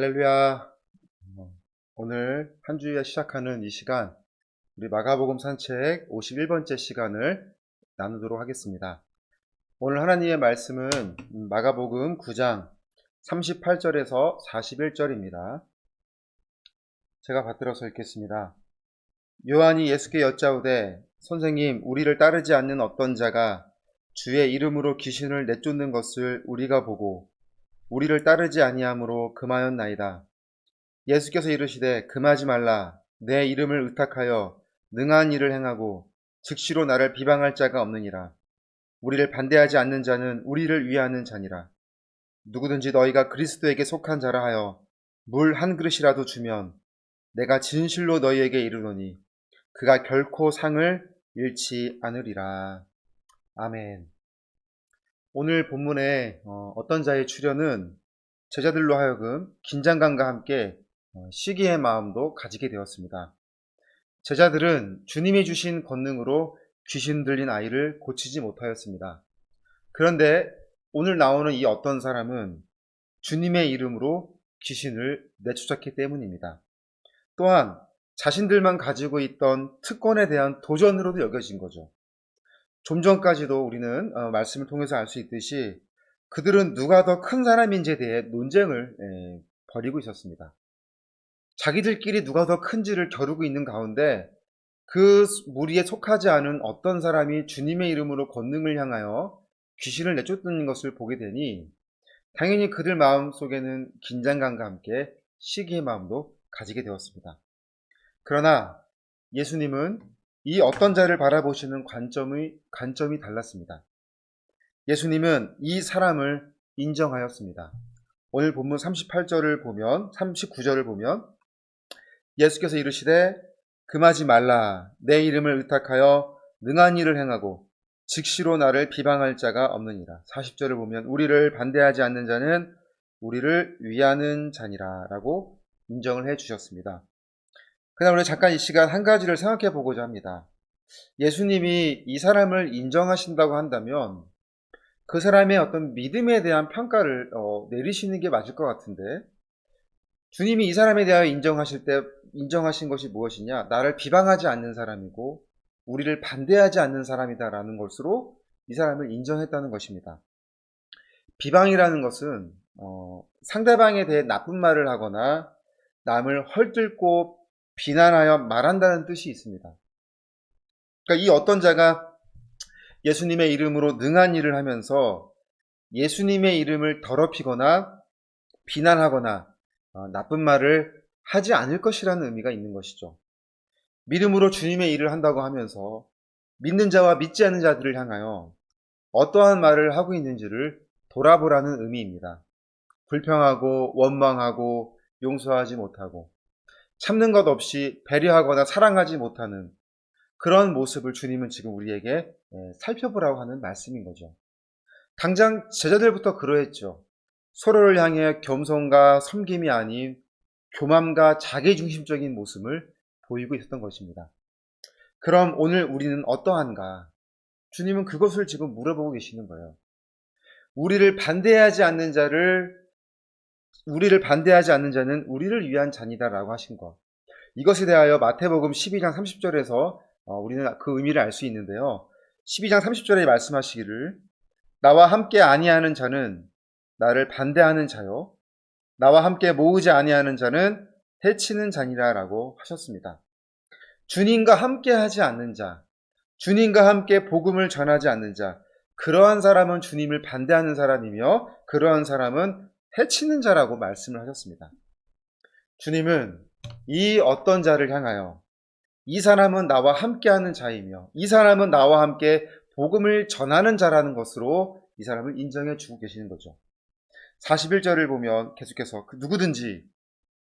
할렐루야. 오늘 한 주에 시작하는 이 시간, 우리 마가복음 산책 51번째 시간을 나누도록 하겠습니다. 오늘 하나님의 말씀은 마가복음 9장 38절에서 41절입니다. 제가 받들어서 읽겠습니다. 요한이 예수께 여짜오되 선생님, 우리를 따르지 않는 어떤 자가 주의 이름으로 귀신을 내쫓는 것을 우리가 보고 우리를 따르지 아니하므로 금하였나이다. 예수께서 이르시되 금하지 말라. 내 이름을 의탁하여 능한 일을 행하고 즉시로 나를 비방할 자가 없느니라. 우리를 반대하지 않는 자는 우리를 위하는 자니라. 누구든지 너희가 그리스도에게 속한 자라 하여 물 한 그릇이라도 주면 내가 진실로 너희에게 이르노니 그가 결코 상을 잃지 않으리라. 아멘. 오늘 본문에 어떤 자의 출현은 제자들로 하여금 긴장감과 함께 시기의 마음도 가지게 되었습니다. 제자들은 주님이 주신 권능으로 귀신 들린 아이를 고치지 못하였습니다. 그런데 오늘 나오는 이 어떤 사람은 주님의 이름으로 귀신을 내쫓았기 때문입니다. 또한 자신들만 가지고 있던 특권에 대한 도전으로도 여겨진 거죠. 좀 전까지도 우리는 말씀을 통해서 알 수 있듯이 그들은 누가 더 큰 사람인지에 대해 논쟁을 벌이고 있었습니다. 자기들끼리 누가 더 큰지를 겨루고 있는 가운데 그 무리에 속하지 않은 어떤 사람이 주님의 이름으로 권능을 향하여 귀신을 내쫓는 것을 보게 되니 당연히 그들 마음속에는 긴장감과 함께 시기의 마음도 가지게 되었습니다. 그러나 예수님은 이 어떤 자를 바라보시는 관점이 달랐습니다. 예수님은 이 사람을 인정하였습니다. 오늘 본문 38절을 보면 39절을 보면 예수께서 이르시되 금하지 말라. 내 이름을 의탁하여 능한 일을 행하고 즉시로 나를 비방할 자가 없느니라. 40절을 보면 우리를 반대하지 않는 자는 우리를 위하는 자니라 라고 인정을 해 주셨습니다. 그다음 우리 잠깐 이 시간 한 가지를 생각해 보고자 합니다. 예수님이 이 사람을 인정하신다고 한다면 그 사람의 어떤 믿음에 대한 평가를 내리시는 게 맞을 것 같은데, 주님이 이 사람에 대하여 인정하실 때 인정하신 것이 무엇이냐? 나를 비방하지 않는 사람이고 우리를 반대하지 않는 사람이다라는 것으로 이 사람을 인정했다는 것입니다. 비방이라는 것은 상대방에 대해 나쁜 말을 하거나 남을 헐뜯고 비난하여 말한다는 뜻이 있습니다. 그러니까 이 어떤 자가 예수님의 이름으로 능한 일을 하면서 예수님의 이름을 더럽히거나 비난하거나 나쁜 말을 하지 않을 것이라는 의미가 있는 것이죠. 믿음으로 주님의 일을 한다고 하면서 믿는 자와 믿지 않는 자들을 향하여 어떠한 말을 하고 있는지를 돌아보라는 의미입니다. 불평하고 원망하고 용서하지 못하고 참는 것 없이 배려하거나 사랑하지 못하는 그런 모습을 주님은 지금 우리에게 살펴보라고 하는 말씀인 거죠. 당장 제자들부터 그러했죠. 서로를 향해 겸손과 섬김이 아닌 교만과 자기중심적인 모습을 보이고 있었던 것입니다. 그럼 오늘 우리는 어떠한가? 주님은 그것을 지금 물어보고 계시는 거예요. 우리를 반대하지 않는 자는 우리를 위한 자니다라고 하신 것. 이것에 대하여 마태복음 12장 30절에서 우리는 그 의미를 알 수 있는데요. 12장 30절에 말씀하시기를 나와 함께 아니하는 자는 나를 반대하는 자요 나와 함께 모으지 아니하는 자는 해치는 자니라라고 하셨습니다. 주님과 함께 하지 않는 자, 주님과 함께 복음을 전하지 않는 자, 그러한 사람은 주님을 반대하는 사람이며 그러한 사람은 해치는 자라고 말씀을 하셨습니다. 주님은 이 어떤 자를 향하여 이 사람은 나와 함께하는 자이며 이 사람은 나와 함께 복음을 전하는 자라는 것으로 이 사람을 인정해 주고 계시는 거죠. 41절을 보면 계속해서 누구든지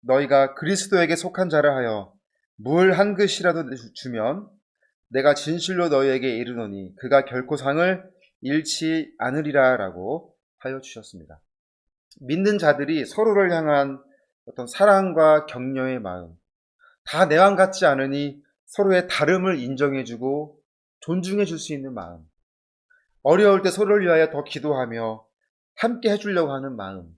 너희가 그리스도에게 속한 자라 하여 물 한 그릇이라도 주면 내가 진실로 너희에게 이르노니 그가 결코 상을 잃지 않으리라 라고 하여 주셨습니다. 믿는 자들이 서로를 향한 어떤 사랑과 격려의 마음, 다 내왕 같지 않으니 서로의 다름을 인정해주고 존중해 줄 수 있는 마음, 어려울 때 서로를 위하여 더 기도하며 함께 해주려고 하는 마음,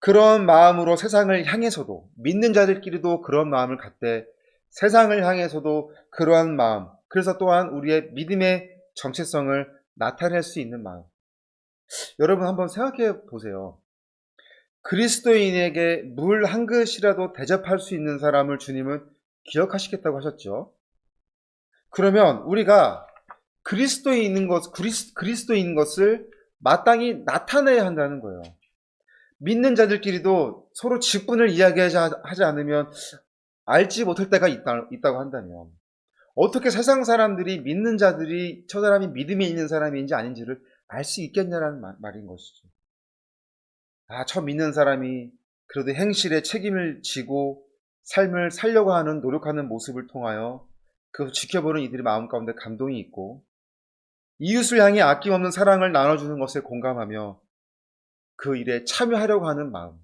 그런 마음으로 세상을 향해서도, 믿는 자들끼리도 그런 마음을 갖되 세상을 향해서도 그러한 마음, 그래서 또한 우리의 믿음의 정체성을 나타낼 수 있는 마음. 여러분 한번 생각해 보세요. 그리스도인에게 물 한 그릇이라도 대접할 수 있는 사람을 주님은 기억하시겠다고 하셨죠. 그러면 우리가 그리스도인 것을 마땅히 나타내야 한다는 거예요. 믿는 자들끼리도 서로 직분을 이야기하지 않으면 알지 못할 때가 있다고 한다면 어떻게 세상 사람들이 믿는 자들이 저 사람이 믿음이 있는 사람인지 아닌지를 알 수 있겠냐라는 말인 것이죠. 저 믿는 사람이 그래도 행실에 책임을 지고 삶을 살려고 하는 노력하는 모습을 통하여 그 지켜보는 이들의 마음 가운데 감동이 있고 이웃을 향해 아낌없는 사랑을 나눠주는 것에 공감하며 그 일에 참여하려고 하는 마음.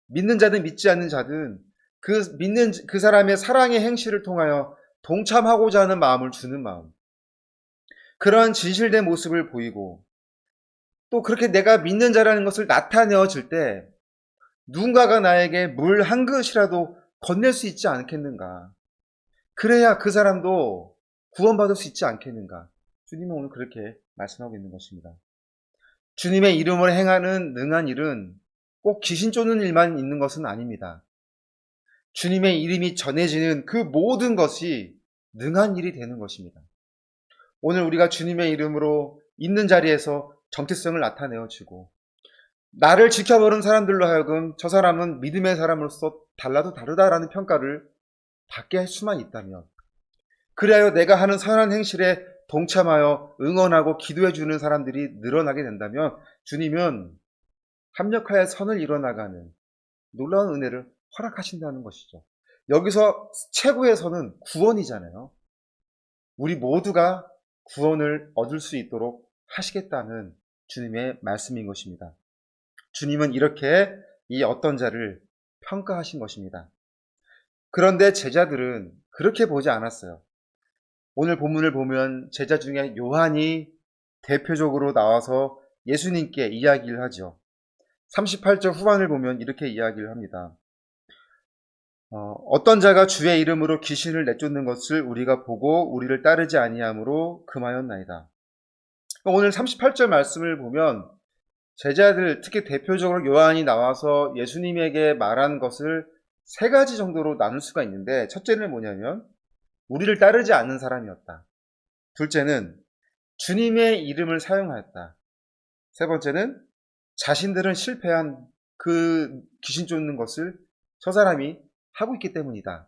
믿는 자든 믿지 않는 자든 믿는 그 사람의 사랑의 행실을 통하여 동참하고자 하는 마음을 주는 마음. 그러한 진실된 모습을 보이고 또 그렇게 내가 믿는 자라는 것을 나타내어질 때 누군가가 나에게 물 한 그릇이라도 건넬 수 있지 않겠는가. 그래야 그 사람도 구원받을 수 있지 않겠는가. 주님은 오늘 그렇게 말씀하고 있는 것입니다. 주님의 이름으로 행하는 능한 일은 꼭 귀신 쫓는 일만 있는 것은 아닙니다. 주님의 이름이 전해지는 그 모든 것이 능한 일이 되는 것입니다. 오늘 우리가 주님의 이름으로 있는 자리에서 정체성을 나타내어주고 나를 지켜보는 사람들로 하여금 저 사람은 믿음의 사람으로서 달라도 다르다라는 평가를 받게 할 수만 있다면 그리하여 내가 하는 선한 행실에 동참하여 응원하고 기도해주는 사람들이 늘어나게 된다면 주님은 합력하여 선을 이뤄나가는 놀라운 은혜를 허락하신다는 것이죠. 여기서 최고의 선은 구원이잖아요. 우리 모두가 구원을 얻을 수 있도록 하시겠다는 주님의 말씀인 것입니다. 주님은 이렇게 이 어떤 자를 평가하신 것입니다. 그런데 제자들은 그렇게 보지 않았어요. 오늘 본문을 보면 제자 중에 요한이 대표적으로 나와서 예수님께 이야기를 하죠. 38절 후반을 보면 이렇게 이야기를 합니다. 어떤 자가 주의 이름으로 귀신을 내쫓는 것을 우리가 보고 우리를 따르지 아니함으로 금하였나이다. 오늘 38절 말씀을 보면 제자들, 특히 대표적으로 요한이 나와서 예수님에게 말한 것을 세 가지 정도로 나눌 수가 있는데, 첫째는 뭐냐면 우리를 따르지 않는 사람이었다. 둘째는 주님의 이름을 사용하였다. 세 번째는 자신들은 실패한 그 귀신 쫓는 것을 저 사람이 하고 있기 때문이다.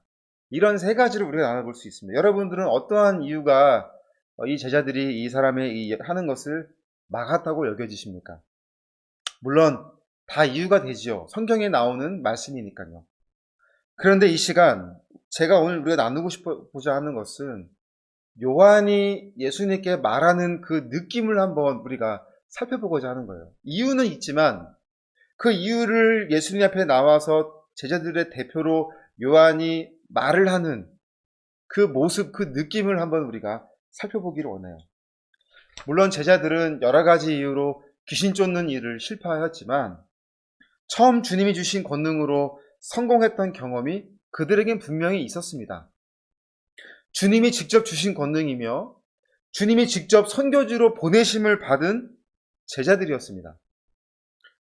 이런 세 가지를 우리가 나눠볼 수 있습니다. 여러분들은 어떠한 이유가 이 제자들이 이 사람의 하는 것을 막았다고 여겨지십니까? 물론 다 이유가 되지요. 성경에 나오는 말씀이니까요. 그런데 이 시간 제가 오늘 우리가 나누고 싶고자 하는 것은 요한이 예수님께 말하는 그 느낌을 한번 우리가 살펴보고자 하는 거예요. 이유는 있지만 그 이유를 예수님 앞에 나와서 제자들의 대표로 요한이 말을 하는 그 모습, 그 느낌을 한번 우리가 살펴보기를 원해요. 물론 제자들은 여러 가지 이유로 귀신 쫓는 일을 실패하였지만 처음 주님이 주신 권능으로 성공했던 경험이 그들에겐 분명히 있었습니다. 주님이 직접 주신 권능이며 주님이 직접 선교지로 보내심을 받은 제자들이었습니다.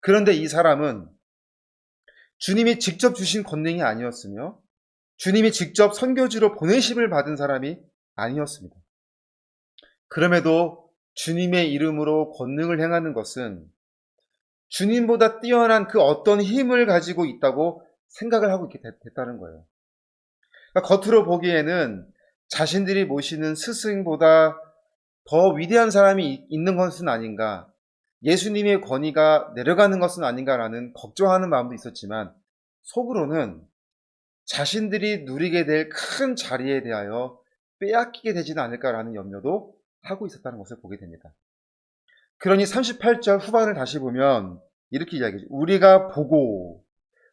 그런데 이 사람은 주님이 직접 주신 권능이 아니었으며 주님이 직접 선교지로 보내심을 받은 사람이 아니었습니다. 그럼에도 주님의 이름으로 권능을 행하는 것은 주님보다 뛰어난 그 어떤 힘을 가지고 있다고 생각을 하고 있게 됐다는 거예요. 그러니까 겉으로 보기에는 자신들이 모시는 스승보다 더 위대한 사람이 있는 것은 아닌가, 예수님의 권위가 내려가는 것은 아닌가라는 걱정하는 마음도 있었지만 속으로는 자신들이 누리게 될 큰 자리에 대하여 빼앗기게 되지는 않을까라는 염려도 하고 있었다는 것을 보게 됩니다. 그러니 38절 후반을 다시 보면 이렇게 이야기하죠. 우리가 보고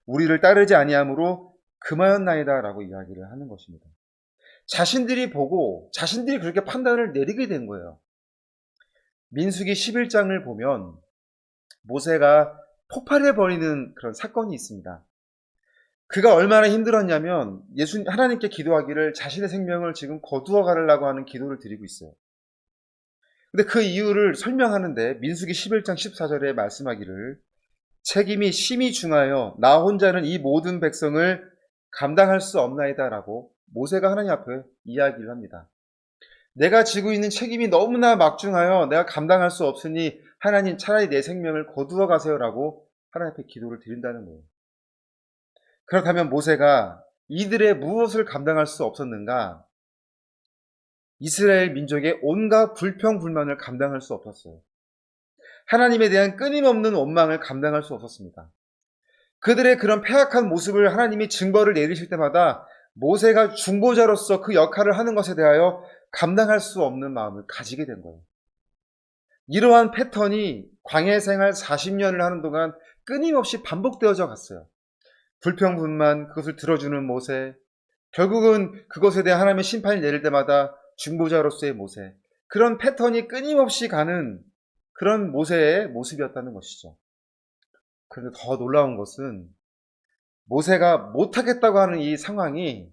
우리를 따르지 아니함으로 금하였나이다 라고 이야기를 하는 것입니다. 자신들이 보고 자신들이 그렇게 판단을 내리게 된 거예요. 민수기 11장을 보면 모세가 폭발해버리는 그런 사건이 있습니다. 그가 얼마나 힘들었냐면 하나님께 기도하기를 자신의 생명을 지금 거두어 가려고 하는 기도를 드리고 있어요. 근데 그 이유를 설명하는데 민수기 11장 14절에 말씀하기를 책임이 심히 중하여 나 혼자는 이 모든 백성을 감당할 수 없나이다라고 모세가 하나님 앞에 이야기를 합니다. 내가 지고 있는 책임이 너무나 막중하여 내가 감당할 수 없으니 하나님 차라리 내 생명을 거두어 가세요라고 하나님 앞에 기도를 드린다는 거예요. 그렇다면 모세가 이들의 무엇을 감당할 수 없었는가? 이스라엘 민족의 온갖 불평불만을 감당할 수 없었어요. 하나님에 대한 끊임없는 원망을 감당할 수 없었습니다. 그들의 그런 패악한 모습을 하나님이 증거를 내리실 때마다 모세가 중보자로서 그 역할을 하는 것에 대하여 감당할 수 없는 마음을 가지게 된 거예요. 이러한 패턴이 광야 생활 40년을 하는 동안 끊임없이 반복되어져 갔어요. 불평분만, 그것을 들어주는 모세, 결국은 그것에 대한 하나님의 심판이 내릴 때마다 중보자로서의 모세, 그런 패턴이 끊임없이 가는 그런 모세의 모습이었다는 것이죠. 그런데 더 놀라운 것은 모세가 못하겠다고 하는 이 상황이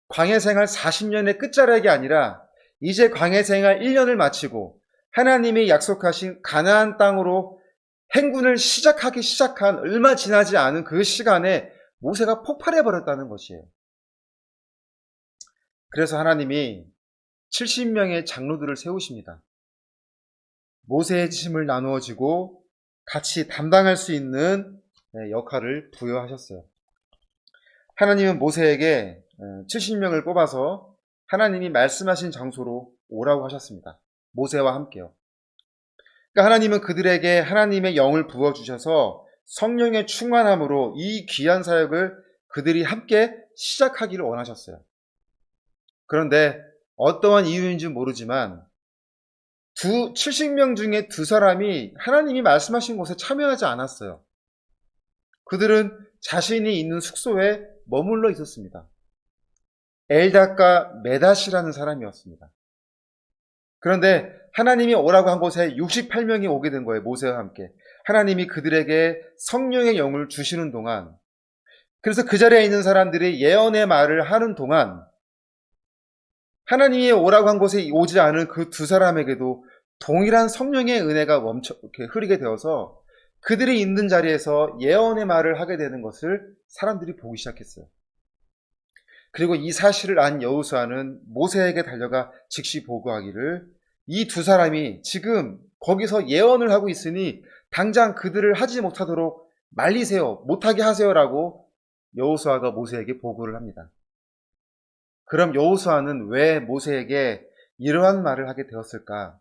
광야 생활 40년의 끝자락이 아니라 이제 광야 생활 1년을 마치고 하나님이 약속하신 가나안 땅으로 행군을 시작하기 시작한 얼마 지나지 않은 그 시간에 모세가 폭발해버렸다는 것이에요. 그래서 하나님이 70명의 장로들을 세우십니다. 모세의 짐을 나누어지고 같이 담당할 수 있는 역할을 부여하셨어요. 하나님은 모세에게 70명을 뽑아서 하나님이 말씀하신 장소로 오라고 하셨습니다. 모세와 함께요. 그러니까 하나님은 그들에게 하나님의 영을 부어주셔서 성령의 충만함으로 이 귀한 사역을 그들이 함께 시작하기를 원하셨어요. 그런데 어떠한 이유인지 모르지만 70명 중에 2사람이 하나님이 말씀하신 곳에 참여하지 않았어요. 그들은 자신이 있는 숙소에 머물러 있었습니다. 엘닷과 메닷이라는 사람이었습니다. 그런데 하나님이 오라고 한 곳에 68명이 오게 된 거예요. 모세와 함께. 하나님이 그들에게 성령의 영을 주시는 동안, 그래서 그 자리에 있는 사람들이 예언의 말을 하는 동안 하나님이 오라고 한 곳에 오지 않은 그 2사람에게도 동일한 성령의 은혜가 이렇게 흐르게 되어서 그들이 있는 자리에서 예언의 말을 하게 되는 것을 사람들이 보기 시작했어요. 그리고 이 사실을 안 여호수아는 모세에게 달려가 즉시 보고하기를 이 2사람이 지금 거기서 예언을 하고 있으니 당장 그들을 하지 못하도록 말리세요. 못하게 하세요라고 여호수아가 모세에게 보고를 합니다. 그럼 여호수아는 왜 모세에게 이러한 말을 하게 되었을까?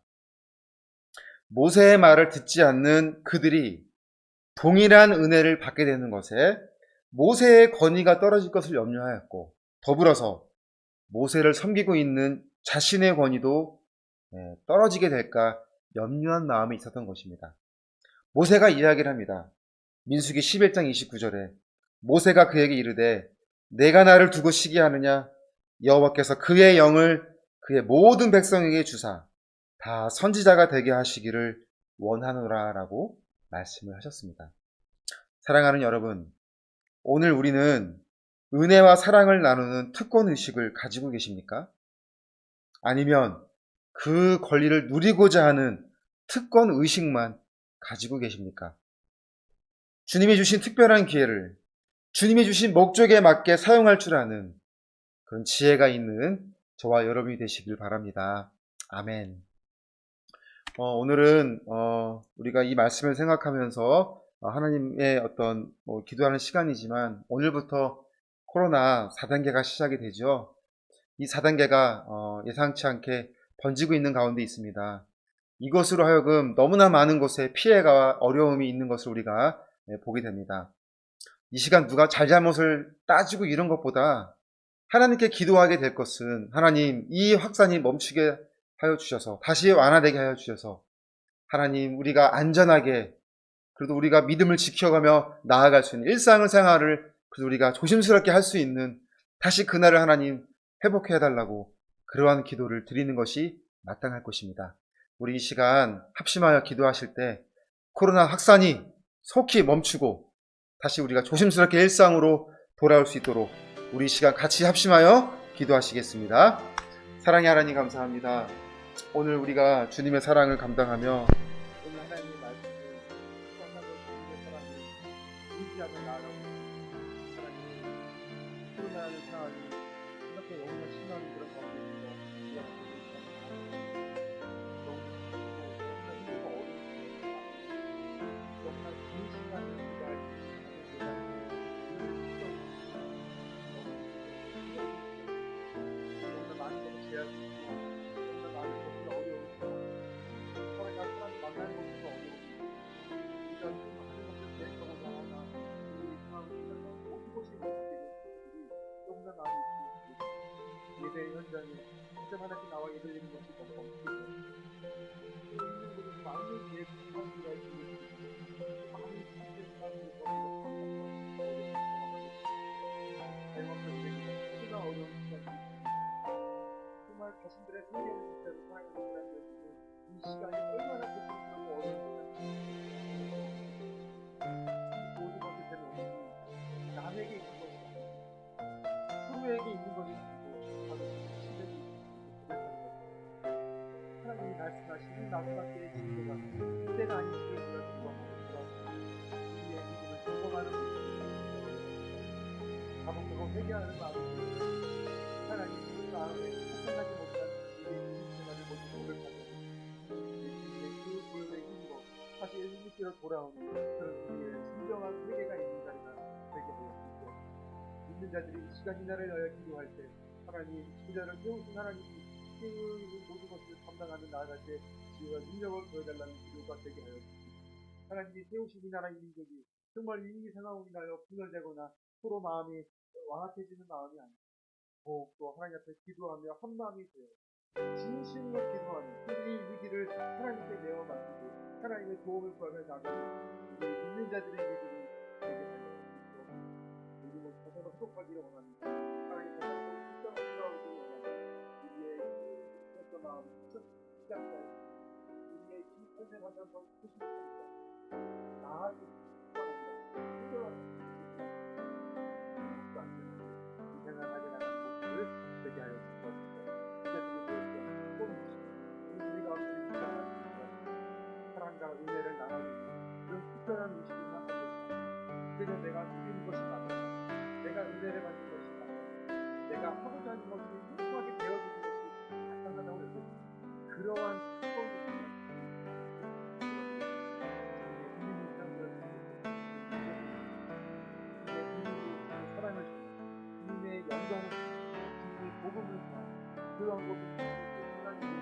모세의 말을 듣지 않는 그들이 동일한 은혜를 받게 되는 것에 모세의 권위가 떨어질 것을 염려하였고, 더불어서 모세를 섬기고 있는 자신의 권위도 떨어지게 될까 염려한 마음이 있었던 것입니다. 모세가 이야기를 합니다. 민수기 11장 29절에 모세가 그에게 이르되 내가 나를 두고 시기하느냐? 여호와께서 그의 영을 그의 모든 백성에게 주사 다 선지자가 되게 하시기를 원하노라라고 말씀을 하셨습니다. 사랑하는 여러분, 오늘 우리는 은혜와 사랑을 나누는 특권 의식을 가지고 계십니까? 아니면 그 권리를 누리고자 하는 특권 의식만 가지고 계십니까? 주님이 주신 특별한 기회를 주님이 주신 목적에 맞게 사용할 줄 아는 그런 지혜가 있는 저와 여러분이 되시길 바랍니다. 아멘. 오늘은 우리가 이 말씀을 생각하면서 하나님의 어떤 기도하는 시간이지만 오늘부터 코로나 4단계가 시작이 되죠. 이 4단계가 예상치 않게 번지고 있는 가운데 있습니다. 이것으로 하여금 너무나 많은 곳에 피해가 어려움이 있는 것을 우리가 보게 됩니다. 이 시간 누가 잘잘못을 따지고 이런 것보다 하나님께 기도하게 될 것은 하나님 이 확산이 멈추게 하여 주셔서 다시 완화되게 하여 주셔서 하나님 우리가 안전하게 그래도 우리가 믿음을 지켜가며 나아갈 수 있는 일상을 생활을 그래도 우리가 조심스럽게 할 수 있는 다시 그날을 하나님 회복해 달라고 그러한 기도를 드리는 것이 마땅할 것입니다. 우리 이 시간 합심하여 기도하실 때 코로나 확산이 속히 멈추고 다시 우리가 조심스럽게 일상으로 돌아올 수 있도록 우리 이 시간 같이 합심하여 기도하시겠습니다. 사랑의 하나님 감사합니다. 오늘 우리가 주님의 사랑을 감당하며 오늘 하나님의 말씀을 묵상하고 주님의 사랑을 의지하며 나아가고 있습니다. 하나님, 코로나라는 상황이 이렇게 너무나 심한 그런 가운데 있어 너무 힘들고 어렵고 너무나 긴 시간을 우리가 할 수 있는 너무나 많은 것을 제약이 있고 너무나 많은 것이 어려우니까 사람과 사람 만나는 것도 어려우고 우리가 좀 많은 것을 계획하고자 하나 이 상황을 통해서 모든 것이 못되는 분들이 너무나 많이 있고 예배 현장에 직접 하나씩 나와 예배드리는 것이 너무 없고 있는 곳에서 많은 예배 사람들이 할 수 있는 많은 사람들이 너무나 어려운 시간이 정말 자신들의 생계를 진짜로 살아가는 사람들에게는 이 시간이 얼마나 고통스럽고 어려운 시간인지 모든 것을 되는 남에게 있는 것이 아니고 서로에게 있는 것이 아니고 바로 자신에게 고백하는 것. 하나님이 말씀하시는 나무밖에 진리가 이때가 아니시기에 우리가 기도하고 우리의 믿음을 점검하는 자복하고 회개하는 마음으로 하나님 그 마음에 생각하지 못한 우리의 인생 생활을 모두 고백하고 우리의 그 고백에 힘입어 다시 예수님께로 돌아오는 그런 우리의 진정한 회개가 있는 자리가 되게 되었습니다. 믿는 자들이 이 시간 이 날을 위하여 기도할 때 하나님 그자를 세우신 하나님이 그 모든 것을 감당하는 나아갈 때 지혜와 능력을 보여달라는 기도가 되게 하였습니다. 하나님이 세우신 이 나라의 민족이 정말 위기 상황으로 인하여 분열되거나 서로 마음이 완악해지는 마음이 아니고 더욱더 하나님 앞에 기도하며 한 마음이 되어 진심으로 기도하며 이 위기를 하나님께 내어 맡기고 하나님의 도움을 구하며 나가는 우리 믿는 자들의 믿음이 되게 하여 주시옵소서. 우리 모두 다시 한번 회복하기를 원합니다. 하나님 다시 한번 일상으로 돌아오기를 원합니다. 우리의 그 마음 첫 시작과 우리의 이 삶에 다시 한번 부식하니까 나아질 수 원합니다. 해결하는 생활하게 나가는 모습을 되게 하여 주옵소서. 우리 가운데 사랑과 은혜를 나누는 그런 특별한 의식이나 하는 그래서 내가 누리는 것이 맞다. 내가 은혜를 받는 것이 맞다. 내가 하고자 하는 것이 행복하게 되어지는 것이 마땅하다고 해서 그러한 특권을 사랑을 주님의 영광을 주님의 복음을 그러한 것을 하나님의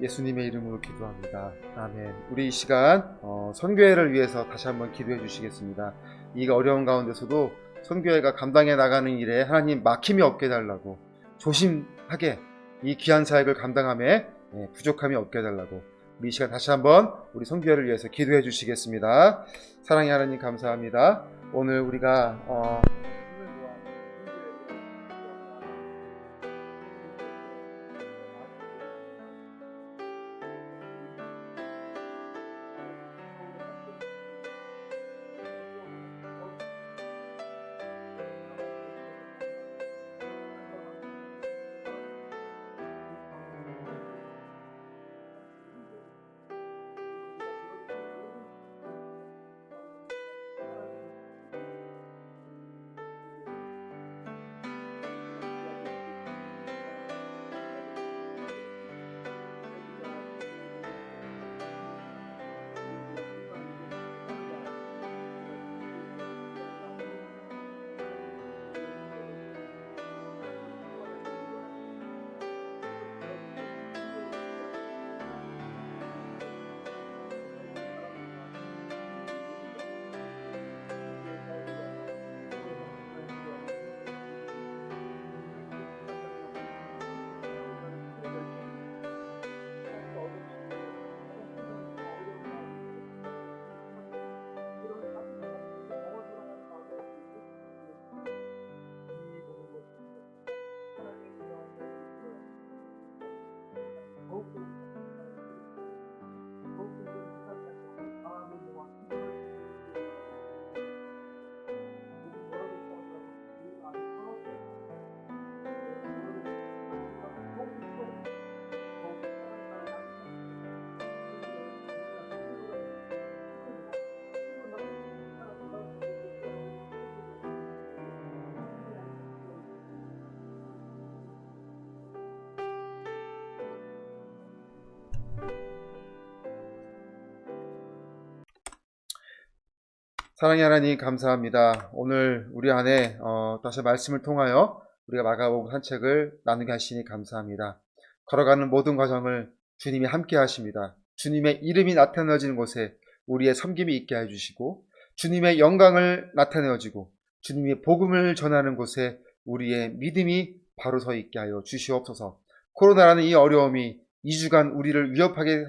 예수님의 이름으로 기도합니다. 아멘. 우리 이 시간 선교회를 위해서 다시 한번 기도해 주시겠습니다. 이 어려운 가운데서도 선교회가 감당해 나가는 일에 하나님 막힘이 없게 해달라고 조심하게 이 귀한 사역을 감당함에 부족함이 없게 해달라고 우리 이 시간 다시 한번 우리 선교회를 위해서 기도해 주시겠습니다. 사랑의 하나님 감사합니다. 오늘 우리가 사랑의 하나님 감사합니다. 오늘 우리 안에 다시 말씀을 통하여 우리가 마가복음 산책을 나누게 하시니 감사합니다. 걸어가는 모든 과정을 주님이 함께 하십니다. 주님의 이름이 나타내어지는 곳에 우리의 섬김이 있게 해주시고 주님의 영광을 나타내어지고 주님의 복음을 전하는 곳에 우리의 믿음이 바로 서 있게 하여 주시옵소서. 코로나라는 이 어려움이 2주간 우리를 위협하게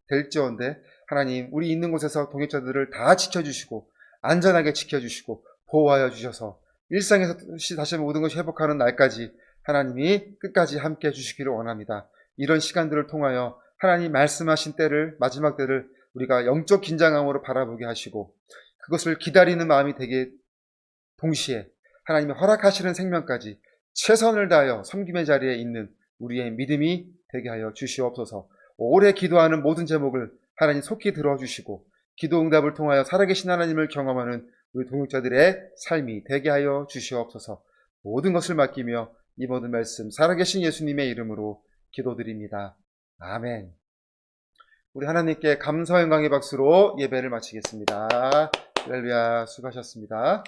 될지언데 하나님, 우리 있는 곳에서 동역자들을 다 지켜주시고 안전하게 지켜주시고 보호하여 주셔서 일상에서 다시 모든 것이 회복하는 날까지 하나님이 끝까지 함께 해주시기를 원합니다. 이런 시간들을 통하여 하나님 말씀하신 때를, 마지막 때를 우리가 영적 긴장함으로 바라보게 하시고 그것을 기다리는 마음이 되게 동시에 하나님이 허락하시는 생명까지 최선을 다하여 섬김의 자리에 있는 우리의 믿음이 되게 하여 주시옵소서. 오래 기도하는 모든 제목을 하나님 속히 들어주시고 기도 응답을 통하여 살아계신 하나님을 경험하는 우리 동역자들의 삶이 되게 하여 주시옵소서. 모든 것을 맡기며 이 모든 말씀 살아계신 예수님의 이름으로 기도드립니다. 아멘. 우리 하나님께 감사 영광의 박수로 예배를 마치겠습니다. 할렐루야. 수고하셨습니다.